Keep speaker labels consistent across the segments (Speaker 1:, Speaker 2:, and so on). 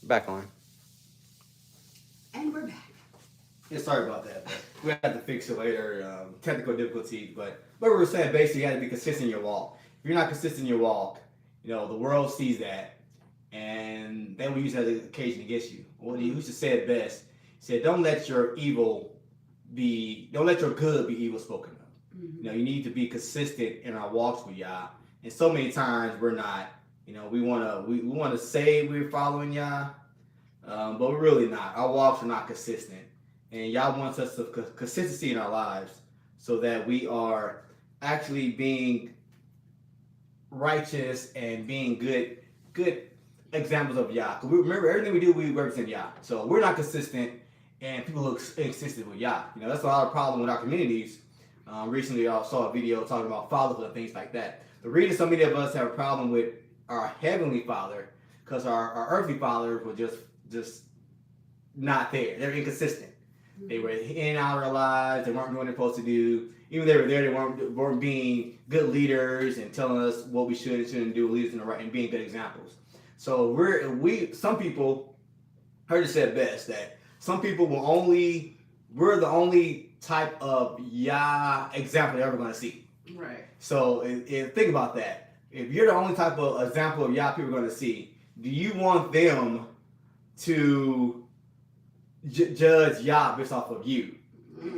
Speaker 1: Back on.
Speaker 2: And we're back.
Speaker 3: Yeah, sorry about that. But we have to fix it later. Technical difficulties, but what we were saying basically, you have to be consistent in your walk. If you're not consistent in your walk, the world sees that, and they will use that as an occasion against you. Well, he used to say it best. He said, "Don't let your don't let your good be evil spoken of."
Speaker 2: Mm-hmm.
Speaker 3: You need to be consistent in our walks with Yah. And so many times we're not. We wanna say we're following Yah, but we're really not. Our walks are not consistent. And Yah wants us to consistency in our lives so that we are actually being righteous and being good examples of Yah. Because remember, everything we do, we represent Yah. So we're not consistent, and people look inconsistent with Yah. That's a lot of problem with our communities. Recently, I saw a video talking about fatherhood and things like that. The reason so many of us have a problem with our heavenly Father, because our earthly fathers were just not there. They're inconsistent. They were in and out of our lives. They weren't doing what they're supposed to do. Even they were there, they weren't being good leaders and telling us what we should and shouldn't do, lead us in the right, and being good examples. So some people, heard it said best that some people we're the only type of Yah example they're ever going to see.
Speaker 2: Right.
Speaker 3: So think about that. If you're the only type of example of Yah people are going to see, do you want them to judge Yah based off of you?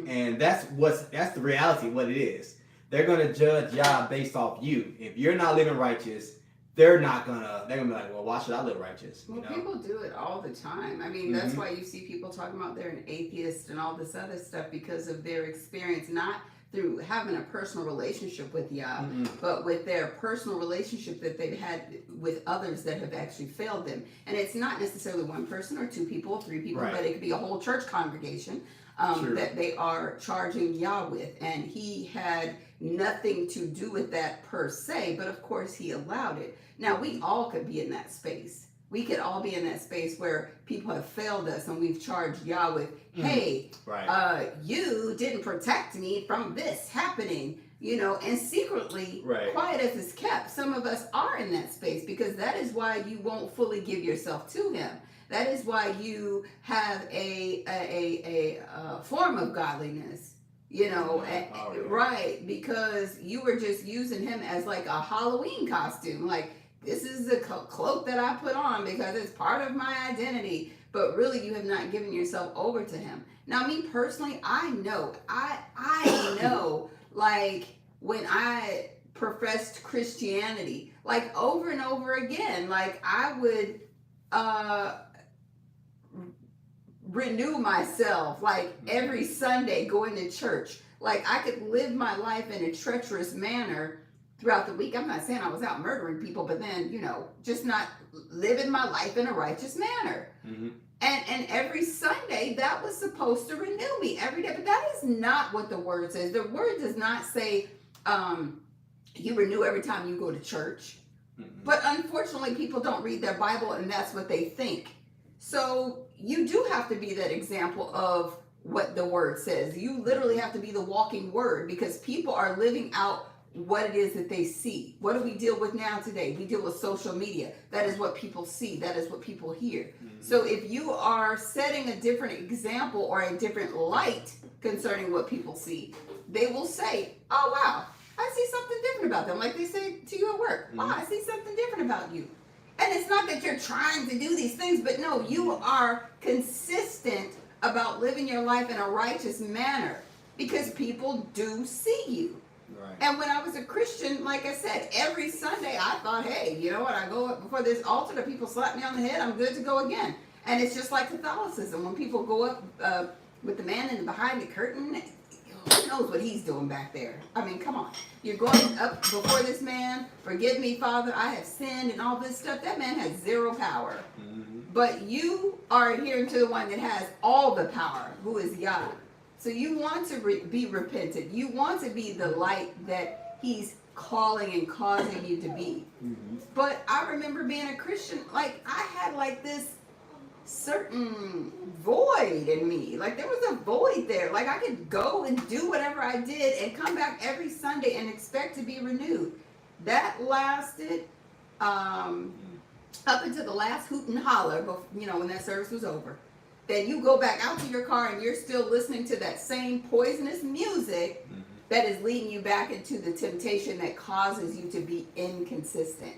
Speaker 3: And that's the reality of what it is. They're gonna judge Yah based off you. If you're not living righteous, they're gonna be like, well, why should I live righteous?
Speaker 2: Well, people do it all the time. I mean, that's why you see people talking about they're an atheist and all this other stuff, because of their experience, not through having a personal relationship with Yah, but with their personal relationship that they've had with others that have actually failed them. And it's not necessarily one person or two people, 3 people,
Speaker 3: Right.
Speaker 2: but it could be a whole church congregation that they are charging Yah with. And he had nothing to do with that per se, but of course he allowed it. Now, we all could be in that space. We could all be in that space where people have failed us and we've charged Yah with, hey,
Speaker 3: right.
Speaker 2: You didn't protect me from this happening, and secretly,
Speaker 3: Right.
Speaker 2: quiet as it's kept, some of us are in that space, because that is why you won't fully give yourself to him. That is why you have a form of godliness, right? Because you were just using him as like a Halloween costume. Like, this is the cloak that I put on because it's part of my identity. But really, you have not given yourself over to him. Now, me personally, I know, like, when I professed Christianity, like, over and over again, like, I would renew myself, like, every Sunday going to church. Like, I could live my life in a treacherous manner throughout the week. I'm not saying I was out murdering people, but then, just not living my life in a righteous manner. And every Sunday, that was supposed to renew me every day. But that is not what the word says. The word does not say you renew every time you go to church. But unfortunately, people don't read their Bible, and that's what they think. So you do have to be that example of what the word says. You literally have to be the walking word, because people are living out what it is that they see. What do we deal with now today? We deal with social media. That is what people see. That is what people hear. So if you are setting a different example or a different light concerning what people see, they will say, oh, wow, I see something different about them. Like they say to you at work, wow, I see something different about you. And it's not that you're trying to do these things, but no, you are consistent about living your life in a righteous manner, because people do see you.
Speaker 3: Right.
Speaker 2: And when I was a Christian, like I said, every Sunday I thought, hey, you know what? I go up before this altar, the people slap me on the head, I'm good to go again. And it's just like Catholicism. When people go up with the man behind the curtain, who knows what he's doing back there? I mean, come on. You're going up before this man, forgive me, Father, I have sinned, and all this stuff. That man has zero power. But you are adhering to the one that has all the power, who is Yah. So you want to be repentant. You want to be the light that he's calling and causing you to be. But I remember being a Christian, like, I had like this certain void in me. Like, there was a void there. Like, I could go and do whatever I did and come back every Sunday and expect to be renewed. That lasted up until the last hoot and holler, when that service was over. Then you go back out to your car and you're still listening to that same poisonous music that is leading you back into the temptation that causes you to be inconsistent.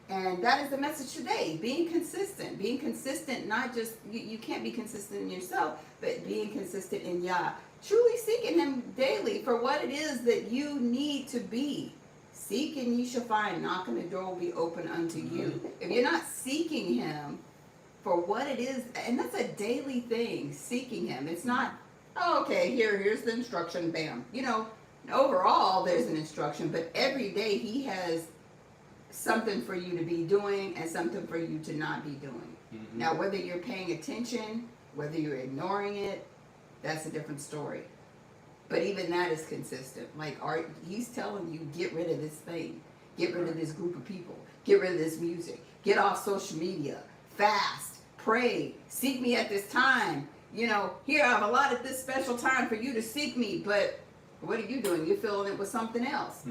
Speaker 2: And that is the message today, being consistent. Being consistent, not just, you can't be consistent in yourself, but being consistent in Yah. Truly seeking Him daily for what it is that you need to be. Seek and ye shall find, knock and the door will be open unto you. If you're not seeking Him for what it is, and that's a daily thing, seeking Him. It's not, oh, okay, here's the instruction, bam. Overall there's an instruction, but every day He has something for you to be doing and something for you to not be doing. Now, whether you're paying attention, whether you're ignoring it, that's a different story. But even that is consistent. Like, He's telling you, get rid of this thing. Get rid of this group of people. Get rid of this music. Get off social media. Fast. Pray. Seek me at this time. Here I've allotted this special time for you to seek me. But what are you doing? You're filling it with something else.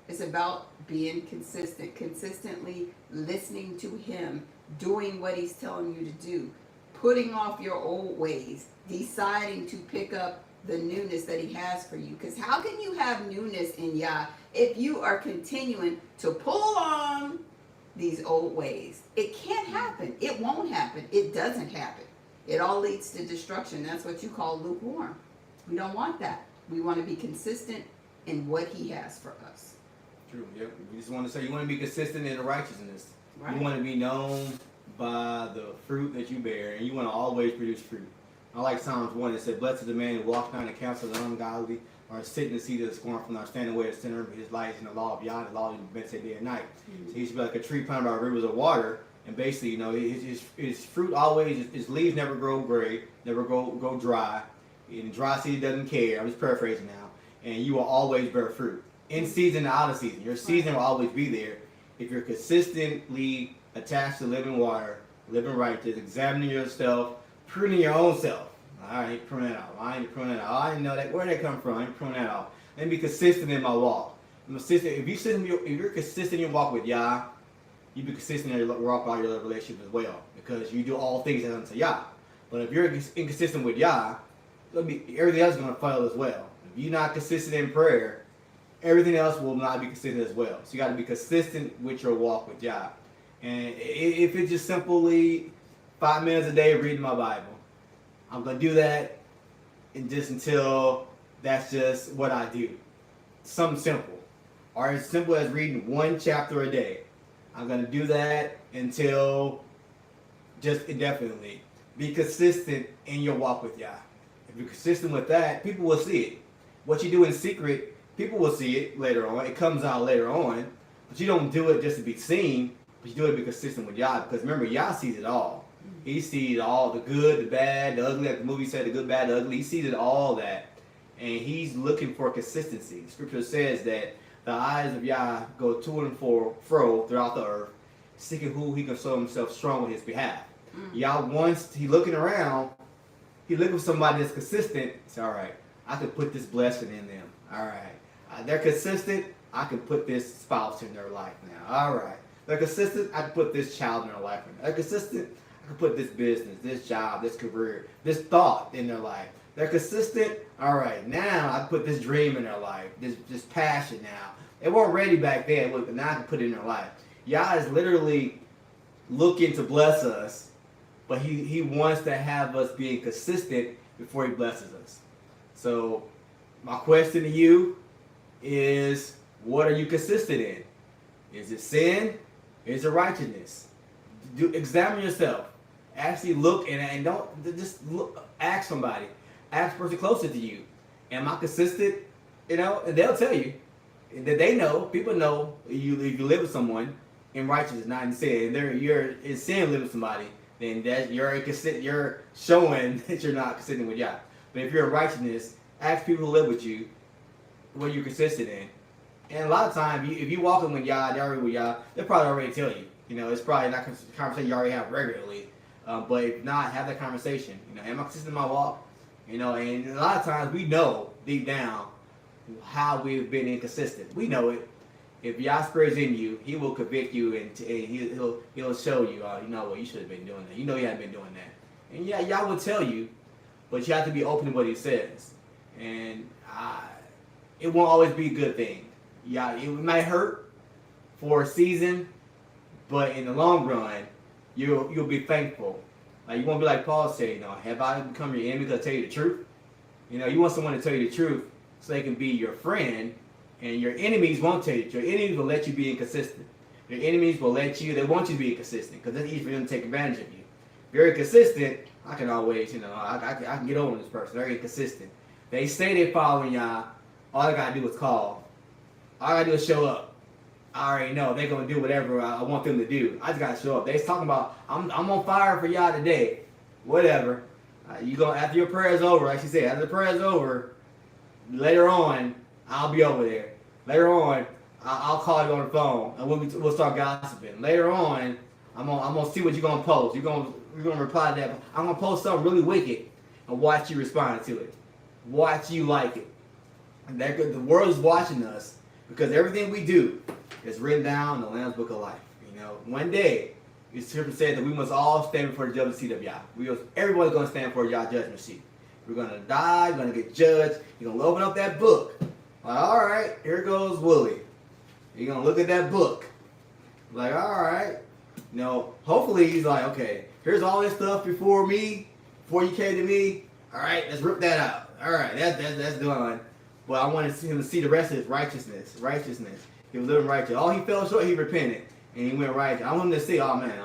Speaker 2: It's about being consistent. Consistently listening to Him. Doing what He's telling you to do. Putting off your old ways. Deciding to pick up the newness that He has for you. Because how can you have newness in Yah if you are continuing to pull on these old ways? It can't happen. It won't happen. It doesn't happen. It all leads to destruction. That's what you call lukewarm. We don't want that. We want to be consistent in what He has for us.
Speaker 3: True. Yep. You just want to say you want to be consistent in the righteousness.
Speaker 2: Right.
Speaker 3: You want to be known by the fruit that you bear, and you want to always produce fruit. I like Psalms 1. It said, "Blessed is the man who walks not in the counsel of the ungodly, or sit in the seat of the scornful, nor stand in the way of the sinner, but his life is in the law of Yah, the law of the meditate day and night." So he should be like a tree planted by rivers of water, and basically, his fruit always, his leaves never grow gray, never go dry. In dry season, doesn't care. I'm just paraphrasing now. And you will always bear fruit. In season and out of season. Your season will always be there if you're consistently attached to living water, living righteous, examining yourself, pruning your own self. All right, prune that out. I ain't prune that out. I didn't know that. Where'd that come from? I ain't prune that out. Let me be consistent in my walk. If you're consistent in your walk with Yah, you be consistent in your walk out your relationship as well, because you do all things as unto Yah. But if you're inconsistent with Yah, everything else is going to fail as well. If you're not consistent in prayer, everything else will not be consistent as well. So you got to be consistent with your walk with Yah. And if it's just simply 5 minutes a day reading my Bible, I'm going to do that and just until that's just what I do. Something simple. Or as simple as reading 1 chapter a day. I'm going to do that until just indefinitely. Be consistent in your walk with Yah. If you're consistent with that, people will see it. What you do in secret, people will see it later on. It comes out later on. But you don't do it just to be seen, but you do it to be consistent with Yah. Because remember, Yah sees it all. He sees all the good, the bad, the ugly, like the movie said, the good, bad, the ugly. He sees it all that. And He's looking for consistency. Scripture says that the eyes of Yah go to and fro throughout the earth, seeking who He can show Himself strong on His behalf. Yah wants, He looking around, He looking for somebody that's consistent. It's all right, I can put this blessing in them. All right. They're consistent, I can put this spouse in their life now. All right. They're consistent, I can put this child in their life. They're consistent, I can put this business, this job, this career, this thought in their life. They're consistent. All right, now I put this dream in their life, this passion now. They weren't ready back then, but now I can put it in their life. Yah is literally looking to bless us, but he wants to have us being consistent before He blesses us. So my question to you is, what are you consistent in? Is it sin? Is it righteousness? Examine yourself. Actually look and don't just look. Ask somebody. Ask the person closer to you. Am I consistent? And they'll tell you. That they know. People know if you live with someone in righteousness, not in sin. You're in sin living with somebody, then you're showing that you're not consistent with Yah. But if you're in righteousness, ask people who live with you what you're consistent in. And a lot of times, if you walk in with Yah, they're already with Yah, they'll probably already tell you. It's probably not a conversation you already have regularly. But if not, have that conversation. Am I consistent in my walk? And a lot of times we know deep down how we've been inconsistent. We know it. if Yah spurs in you, He will convict you and He'll show you, you know what, you should have been doing that. You know you haven't been doing that. And yeah, Yah will tell you, but you have to be open to what He says. And it won't always be a good thing. Yeah, it might hurt for a season, but in the long run, you'll be thankful. Like you won't be like Paul said, you know, have I become your enemy because I tell you the truth? You know, you want someone to tell you the truth so they can be your friend, and your enemies won't tell you the truth. Your enemies will let you be inconsistent. Your enemies will they want you to be inconsistent because it's easy for them to take advantage of you. Very consistent, I can always, you know, I can get over this person. They're inconsistent. They say they're following Yah. All I gotta do is call. All I gotta do is show up. I already know they're gonna do whatever I want them to do. I just gotta show up. They're talking about I'm on fire for Yah today. Whatever. You go after your prayer is over, like she said. After the prayer is over, later on I'll be over there. Later on I'll call you on the phone and we'll start gossiping. Later on I'm gonna see what you're gonna post. You're gonna reply to that. I'm gonna post something really wicked and watch you respond to it. Watch you like it. And the world is watching us because everything we do is written down in the Lamb's Book of Life. You know, one day, the scripture said that we must all stand before the judgment seat of Yah. Everybody's going to stand for Yah's judgment seat. We're going to die. We're going to get judged. You're going to open up that book. Like, all right, here goes Willie. You're going to look at that book. Like, all right. You know, hopefully he's like, okay, here's all this stuff before you came to me. All right, let's rip that out. All right, that's done. But I wanted him to see the rest of his righteousness. He was living righteous. All he fell short, he repented, and he went righteous. I want him to see, oh man,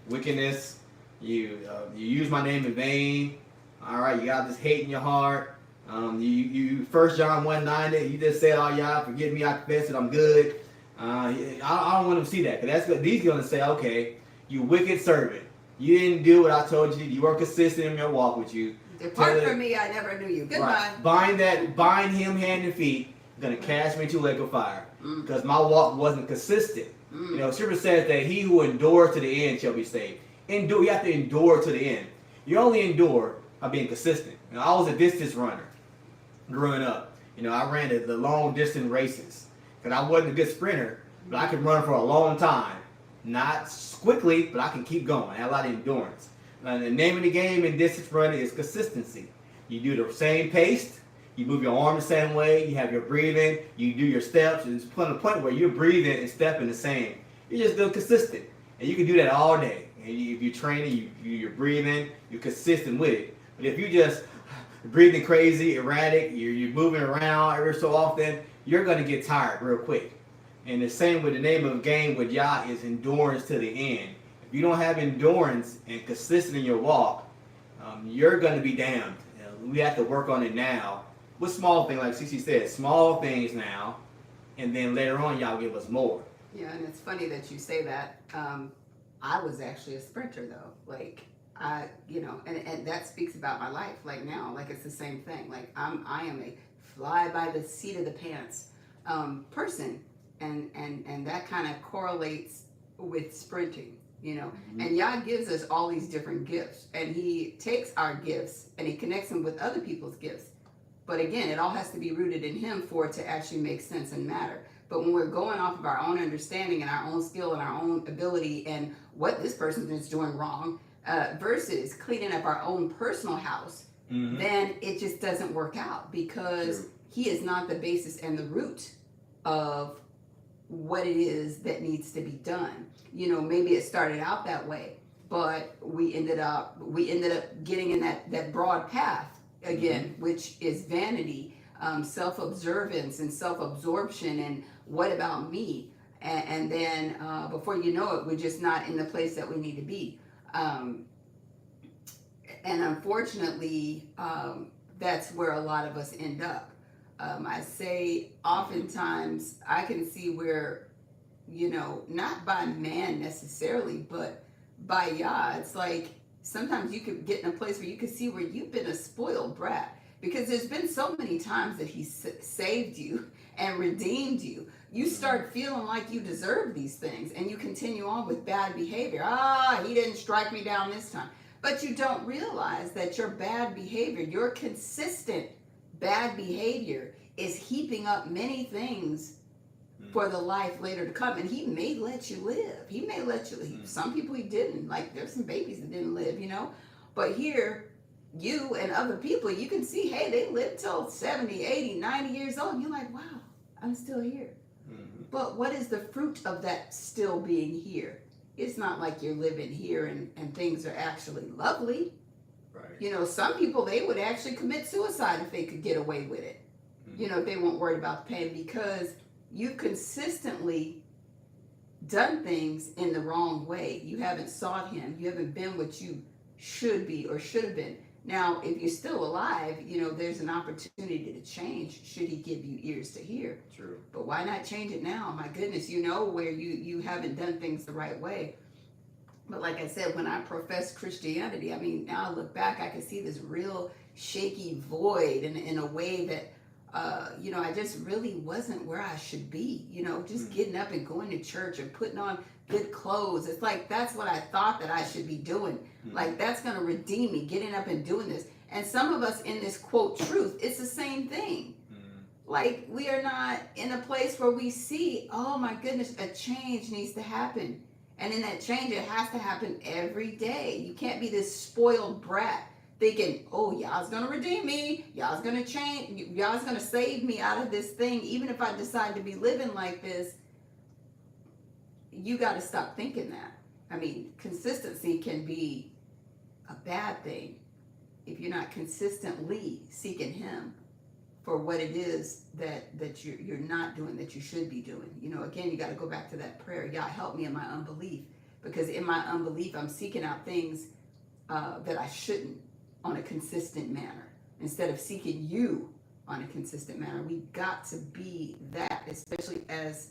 Speaker 3: wickedness. You use my name in vain. All right, you got this hate in your heart. You 1 John 1:9, you just said, oh yeah, forgive me, I confess it, I'm good. I don't want him to see that, because that's what he's going to say. Okay, you wicked servant. You didn't do what I told you. You weren't consistent in your walk with you.
Speaker 2: Depart from me, I never knew you. Goodbye.
Speaker 3: Right. Bind him hand and feet. Going to cast me into a lake of fire. Because my walk wasn't consistent. You know, Scripture says that he who endures to the end shall be saved. You have to endure to the end. You only endure by being consistent. You know, I was a distance runner growing up. You know, I ran the long distance races. Because I wasn't a good sprinter, but I could run for a long time. Not quickly, but I can keep going. I had a lot of endurance. The name of the game in distance running is consistency. You do the same pace, you move your arm the same way, you have your breathing, you do your steps, and it's to the point where you're breathing and stepping the same. You're just still consistent. And you can do that all day. And if you're training, you're breathing, you're consistent with it. But if you just breathing crazy, erratic, you're moving around every so often, you're going to get tired real quick. And the same with the name of the game with Yah is endurance to the end. If you don't have endurance and consistent in your walk, you're going to be damned. You know, we have to work on it now. With small things, like Cece said, small things now, and then later on, Yah will give us more.
Speaker 2: Yeah, and it's funny that you say that. I was actually a sprinter, though. Like, and that speaks about my life. Like now, like it's the same thing. Like I am a fly by the seat of the pants person, and that kind of correlates with sprinting. You know, and Yah gives us all these different gifts, and he takes our gifts and he connects them with other people's gifts. But again, it all has to be rooted in him for it to actually make sense and matter. But when we're going off of our own understanding and our own skill and our own ability and what this person is doing wrong versus cleaning up our own personal house, then it just doesn't work out because he is not the basis and the root of what it is that needs to be done. You know, maybe it started out that way, but we ended up getting in that broad path again, which is vanity, self-observance and self-absorption and what about me? And then before you know it, we're just not in the place that we need to be. And unfortunately, that's where a lot of us end up. I say oftentimes I can see where, you know, not by man necessarily, but by Yah. It's like sometimes you could get in a place where you could see where you've been a spoiled brat because there's been so many times that he saved you and redeemed you. You start feeling like you deserve these things and you continue on with bad behavior. He didn't strike me down this time. But you don't realize that your bad behavior, your consistent bad behavior is heaping up many things for the life later to come. And he may let you live. He may let you live. Some people he didn't. Like there's some babies that didn't live, But here, you and other people, you can see, hey, they lived till 70, 80, 90 years old. And you're like, wow, I'm still here. But what is the fruit of that still being here? It's not like you're living here and things are actually lovely.
Speaker 3: Right.
Speaker 2: Some people, they would actually commit suicide if they could get away with it. If they weren't worried about the pain, because you've consistently done things in the wrong way. You haven't sought him. You haven't been what you should be or should have been. Now, if you're still alive, there's an opportunity to change should he give you ears to hear.
Speaker 3: True.
Speaker 2: But why not change it now? My goodness, where you haven't done things the right way. But like I said, when I professed Christianity, now I look back, I can see this real shaky void in a way that I just really wasn't where I should be, just getting up and going to church and putting on good clothes. It's like, that's what I thought that I should be doing. Like, that's going to redeem me, getting up and doing this. And some of us in this quote truth, it's the same thing. Like, we are not in a place where we see, oh my goodness, a change needs to happen. And in that change, it has to happen every day. You can't be this spoiled brat thinking, oh, y'all's gonna redeem me, y'all's gonna change, y'all's gonna save me out of this thing. Even if I decide to be living like this, you gotta stop thinking that. Consistency can be a bad thing if you're not consistently seeking him for what it is that you're not doing, that you should be doing. Again, you gotta go back to that prayer. God, help me in my unbelief, because in my unbelief, I'm seeking out things that I shouldn't, on a consistent manner, instead of seeking you on a consistent manner. We've got to be that, especially as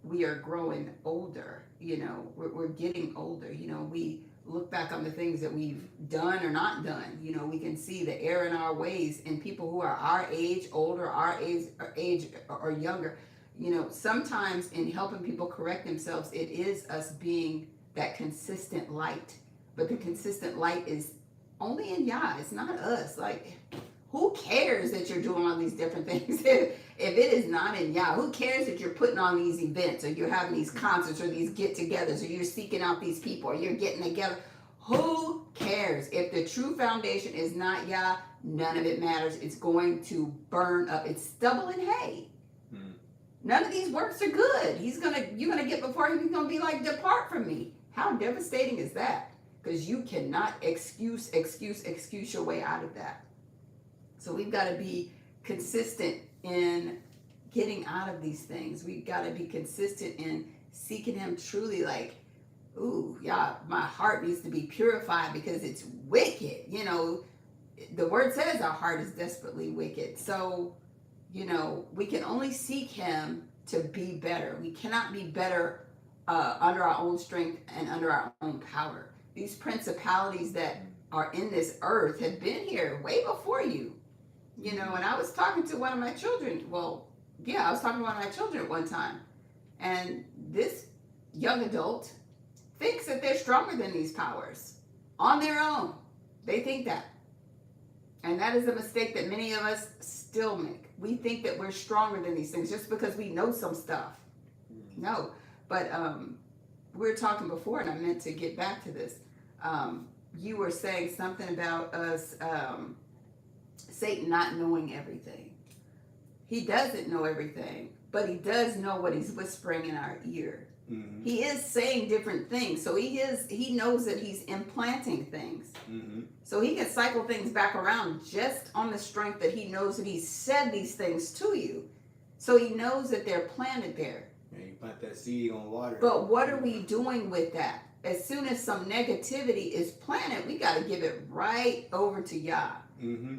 Speaker 2: we are growing older. We're getting older. We look back on the things that we've done or not done. We can see the error in our ways in people who are our age, older, our age or younger. Sometimes in helping people correct themselves, it is us being that consistent light. But the consistent light is only in Yah. It's not us. Like, who cares that you're doing all these different things if it is not in Yah? Who cares that you're putting on these events, or you're having these concerts, or these get-togethers, or you're seeking out these people, or you're getting together? Who cares? If the true foundation is not Yah, none of it matters. It's going to burn up. It's stubble and hay. None of these works are good. You're gonna get before him. He's gonna be like, depart from me. How devastating is that? Because you cannot excuse your way out of that. So we've got to be consistent in getting out of these things. We've got to be consistent in seeking him truly, like, ooh, yeah, my heart needs to be purified because it's wicked. The word says our heart is desperately wicked. So, we can only seek him to be better. We cannot be better under our own strength and under our own power. These principalities that are in this earth have been here way before you. And I was talking to one of my children. I was talking to one of my children at one time. And this young adult thinks that they're stronger than these powers on their own. They think that. And that is a mistake that many of us still make. We think that we're stronger than these things just because we know some stuff. No. But we were talking before, and I meant to get back to this. You were saying something about us, Satan not knowing everything. He doesn't know everything, but he does know what he's whispering in our ear. He is saying different things. So he knows that he's implanting things. So he can cycle things back around just on the strength that he knows that he said these things to you. So he knows that they're planted there.
Speaker 3: Yeah, you plant that seed on water.
Speaker 2: But what are we doing with that? As soon as some negativity is planted, we got to give it right over to Yah,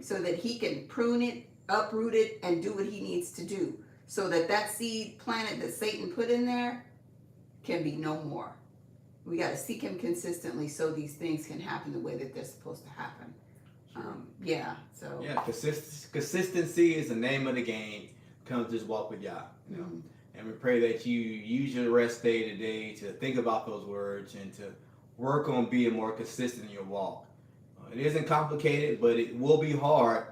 Speaker 2: so that he can prune it, uproot it, and do what he needs to do, so that seed planted that Satan put in there can be no more. We got to seek him consistently so these things can happen the way that they're supposed to happen.
Speaker 3: Consistency is the name of the game. Come just walk with Yah. And we pray that you use your rest day today to think about those words and to work on being more consistent in your walk. It isn't complicated, but it will be hard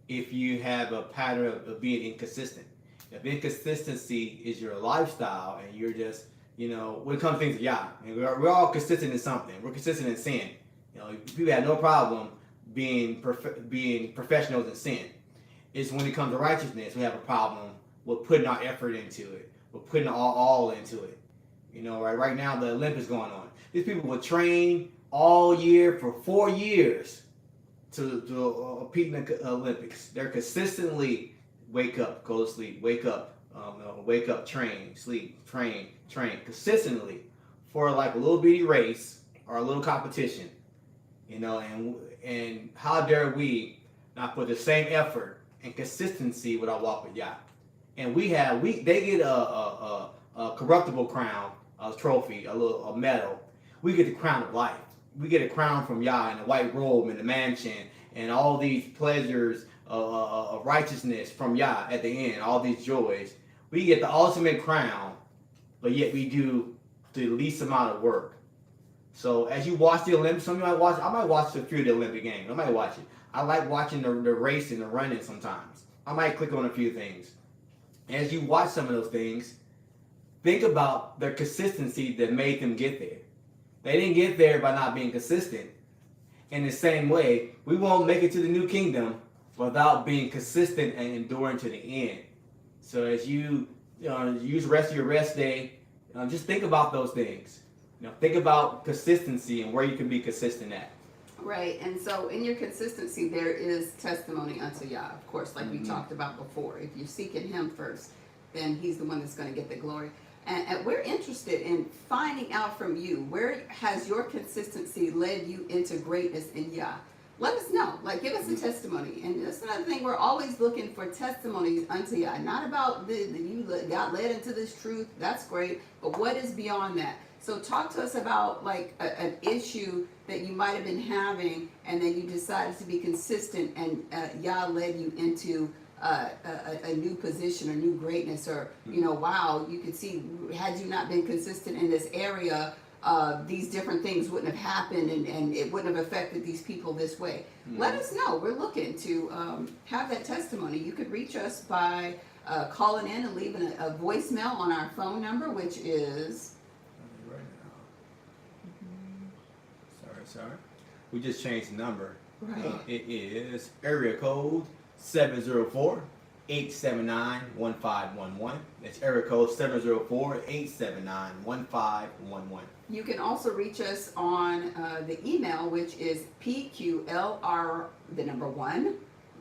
Speaker 3: if you have a pattern of being inconsistent. If inconsistency is your lifestyle and you're just, when it comes to things of Yah, and we're all consistent in something. We're consistent in sin. People have no problem being professionals in sin. It's when it comes to righteousness, we have a problem with putting our effort into it. We're putting all into it. Right now the Olympics going on. These people will train all year for 4 years to compete in the Olympics. They're consistently wake up, go to sleep, wake up, wake up, train, sleep, train, consistently for like a little bitty race or a little competition. And how dare we not put the same effort and consistency with our walk with Yah? And they get a corruptible crown, a trophy, a medal. We get the crown of life. We get a crown from Yah in the white robe and the mansion and all these pleasures of righteousness from Yah at the end, all these joys. We get the ultimate crown, but yet we do the least amount of work. So as you watch the Olympics, I might watch a few of the Olympic games. I might watch it. I like watching the racing, the running sometimes. I might click on a few things. As you watch some of those things, think about the consistency that made them get there. They didn't get there by not being consistent. In the same way, we won't make it to the new kingdom without being consistent and enduring to the end. So as you use the rest of your rest day, just think about those things. Think about consistency and where you can be consistent at.
Speaker 2: Right, and so in your consistency, there is testimony unto Yah, of course, like we talked about before. If you're seeking Him first, then He's the one that's going to get the glory. And we're interested in finding out from you, where has your consistency led you into greatness in Yah? Let us know. Give us a testimony. And that's another thing. We're always looking for testimonies unto Yah. Not about you got led into this truth. That's great. But what is beyond that? So talk to us about an issue that you might have been having, and then you decided to be consistent, and Yah led you into a new position or new greatness, or wow, you could see had you not been consistent in this area, these different things wouldn't have happened, and it wouldn't have affected these people this way. Let us know. We're looking to have that testimony. You could reach us by calling in and leaving a voicemail on our phone number, which is
Speaker 3: Sorry. We just changed the number.
Speaker 2: Right.
Speaker 3: It is area code 704-879-1511. That's area code 704-879-1511.
Speaker 2: You can also reach us on the email, which is PQLR1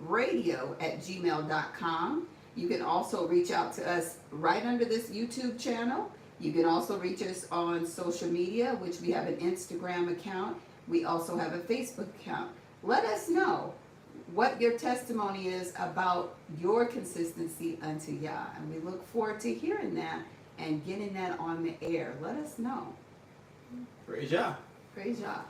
Speaker 2: Radio @gmail.com. You can also reach out to us right under this YouTube channel. You can also reach us on social media, which we have an Instagram account. We also have a Facebook account. Let us know what your testimony is about your consistency unto Yah. And we look forward to hearing that and getting that on the air. Let us know.
Speaker 3: Praise Yah.
Speaker 2: Praise Yah.